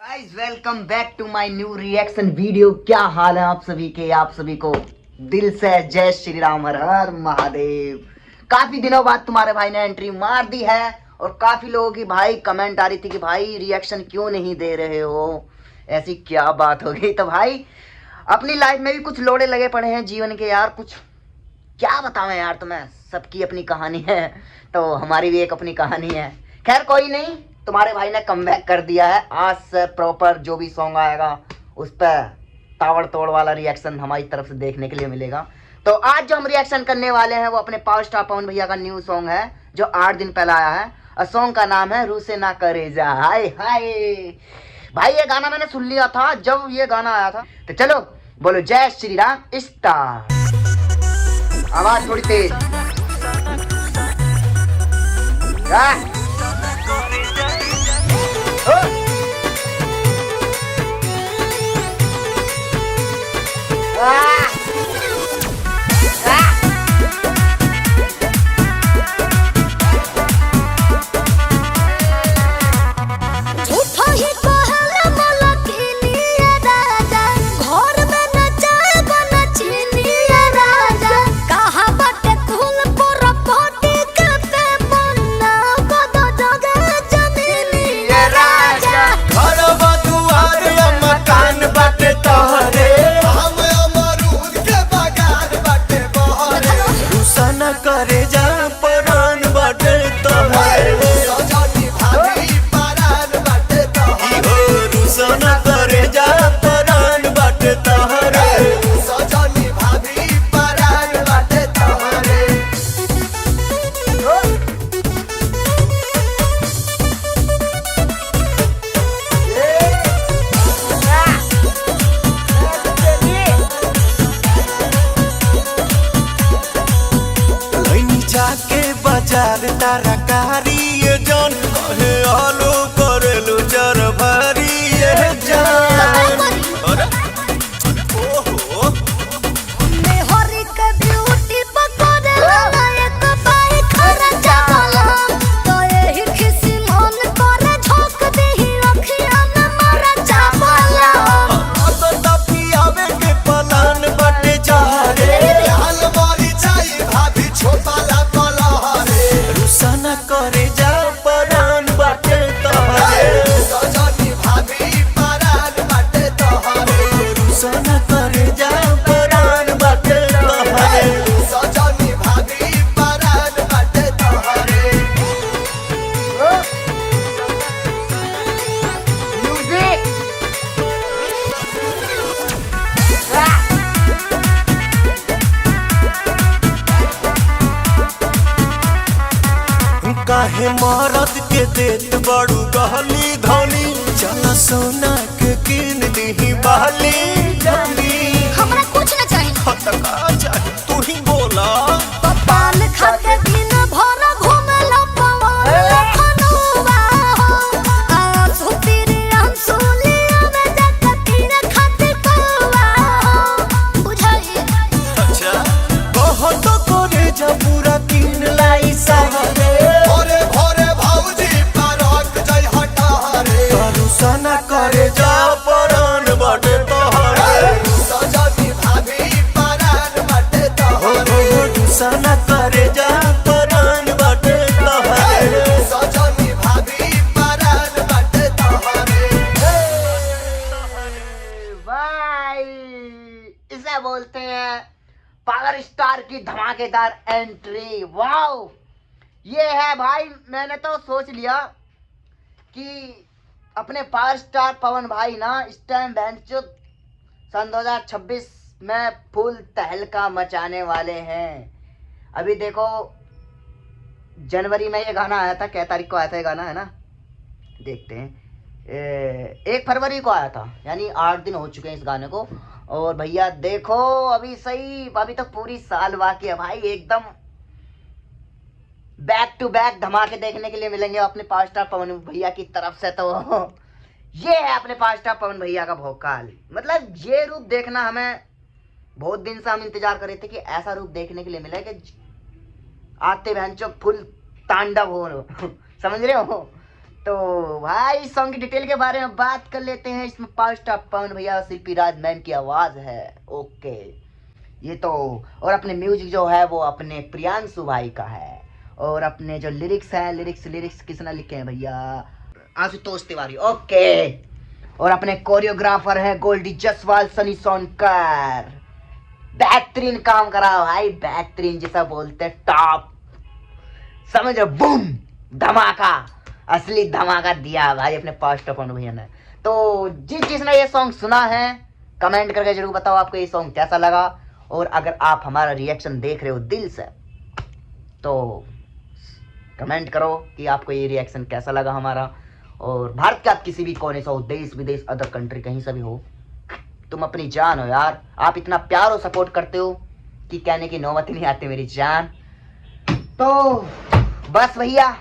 Guys welcome back to my new reaction video. क्या हाल है आप सभी के? आप सभी को दिल से जय श्री राम, हर हर महादेव। काफी दिनों बाद तुम्हारे भाई ने एंट्री मार दी है और काफी लोगों की भाई कमेंट आ रही थी कि भाई रिएक्शन क्यों नहीं दे रहे हो, ऐसी क्या बात हो गई। तो भाई अपनी लाइफ में भी कुछ लोड़े लगे पड़े हैं जीवन के यार, कुछ क्या बताऊं यार तुम्हें। सबकी अपनी कहानी है तो हमारी भी एक अपनी कहानी है। खैर कोई नहीं, तुम्हारे भाई ने कमबैक कर दिया है। आज से प्रॉपर जो भी सॉन्ग आएगा उस पर ताबड़ तोड़ वाला रिएक्शन हमारी तरफ से देखने के लिए मिलेगा। तो आज जो हम रिएक्शन करने वाले हैं वो अपने पावर स्टार पवन भैया का न्यू सॉन्ग है जो 8 दिन पहले आया है और सॉन्ग का नाम है रूसे ना करे जा। हाय हाय भाई, ये गाना मैंने सुन लिया था जब ये गाना आया था। तो चलो बोलो जय श्री राम। स्टार आवाज थोड़ी तेज। जाके बाजार तरकारी ये जान कहे आलू करेलू चर भरी ये जान। अरे ओहो मैं हरी के ब्यूटी पकड़े लायक पाई खर्चा वाला तो यही किसी मन करे झोंक दे ही अखियां में मारा चावला। अब तभी आवे के पलान बटे जा रे हाल मारी जाई भाभी छोटा करे जा परान बाटे तोहरे सजनी भाभी परान बाटे तोहरे रुसना करे जा परान बाटे तोहरे सजनी भाभी परान बाटे तोहरे। म्यूजिक काहे मरद के देत बड़ू गहली धनी चला सोना के किन दी बहली धनी। हमरा कुछ न चाहिए का चाहिए तू ही बोला। पान खा के दिन भर घूमेला पवन खनवा आ सुपीरी अंसुलिया में जाके तीर खातिर कवा बुझाई। अच्छा बहुत करे जा पूरा किन लाई सारे सना करे जा परान बाटे तोहरे सजनी भाभी परान बाटे तोहरे सना करे जा परान बाटे तोहरे सजनी भाभी परान बाटे तोहरे। भाई इसे बोलते हैं पावर स्टार की धमाकेदार एंट्री। वाओ ये है भाई। मैंने तो सोच लिया कि अपने पावर स्टार पवन भाई ना इस टाइम बेंचो सन 2026 में फुल तहलका मचाने वाले हैं। अभी देखो जनवरी में ये गाना आया था, क्या तारीख को आया था ये गाना है ना, देखते हैं 1 फरवरी को आया था, यानी 8 दिन हो चुके हैं इस गाने को। और भैया देखो अभी सही, अभी तो पूरी साल बाकी है भाई। एकदम बैक टू बैक धमाके देखने के लिए मिलेंगे अपने पावर स्टार पवन भैया की तरफ से। तो ये है अपने पावर स्टार पवन भैया का भोकाल। मतलब ये रूप देखना हमें बहुत दिन से हम इंतजार कर रहे थे कि ऐसा रूप देखने के लिए मिले कि आते भैंचो फुल तांडव हो समझ रहे हो। तो भाई सॉन्ग की डिटेल के बारे में बात कर लेते हैं। इसमें पावर स्टार पवन भैया, शिल्पी राज मैम की आवाज है। ओके, ये तो, और अपने म्यूजिक जो है वो अपने प्रियांशु भाई का है, और अपने जो लिरिक्स है, लिरिक्स किसने लिखे हैं भैया? आशुतोष तिवारी। ओके, और अपने कोरियोग्राफर है गोल्डी जसवाल, सनी सोनकर। बेहतरीन काम करा भाई, बेहतरीन, जैसा बोलते हैं टॉप, समझ रहे? बूम, धमाका, असली धमाका दिया भाई अपने पावर स्टार पवन भैया ने। तो जिसने ये सॉन्ग सुना है कमेंट करके जरूर बताओ आपको ये सॉन्ग कैसा लगा। और अगर आप हमारा रिएक्शन देख रहे हो दिल से तो कमेंट करो कि आपको ये रिएक्शन कैसा लगा हमारा। और भारत के आप किसी भी कोने से हो, देश विदेश अदर कंट्री कहीं से भी हो, तुम अपनी जान हो यार। आप इतना प्यार और सपोर्ट करते हो कि कहने की नौबत ही नहीं आती मेरी जान। तो बस भैया,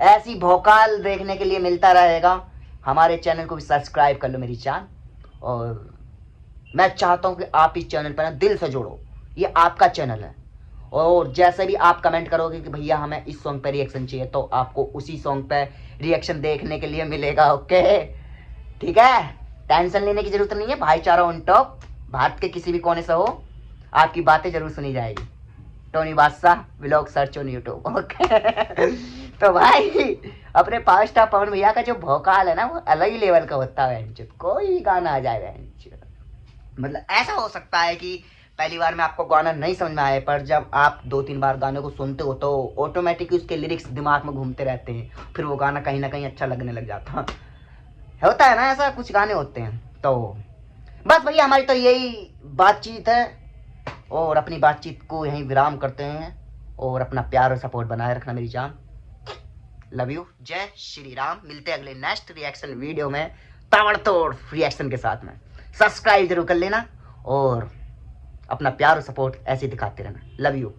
ऐसी भोकाल देखने के लिए मिलता रहेगा। हमारे चैनल को भी सब्सक्राइब कर लो मेरी जान। और मैं चाहता हूँ कि आप इस चैनल पर ना दिल से जोड़ो, ये आपका चैनल है। और जैसे भी आप कमेंट करोगे कि भैया हमें इस सॉन्ग पे रिएक्शन चाहिए, तो आपको उसी सॉन्ग पे रिएक्शन देखने के लिए मिलेगा। ओके, ठीक है, टेंशन लेने की जरूरत नहीं है। भाईचारा ऑन टॉप, भारत के किसी भी कोने से हो, आपकी बातें जरूर सुनी जाएगी। टोनी बादशाह vlog search on YouTube. Okay तो भाई अपने पावर स्टार पवन भैया का जो भोकाल है ना, वो अलग ही लेवल का होता है। कोई भी गाना आ जाए, मतलब ऐसा हो सकता है कि पहली बार में आपको गाना नहीं समझ में आए, पर जब आप 2-3 बार गाने को सुनते हो तो ऑटोमेटिकली उसके लिरिक्स दिमाग में घूमते रहते हैं, फिर वो गाना कहीं ना कहीं अच्छा लगने लग जाता होता है ना, ऐसा कुछ गाने होते हैं। तो बस भैया हमारी तो यही बातचीत है, और अपनी बातचीत को यहीं विराम करते हैं। और अपना प्यार और सपोर्ट बनाए रखना मेरी जान। लव यू, जय श्री राम। मिलते हैं अगले नेक्स्ट रिएक्शन वीडियो में ताबड़तोड़ रिएक्शन के साथ में। सब्सक्राइब जरूर कर लेना और अपना प्यार और सपोर्ट ऐसे दिखाते रहना। Love you.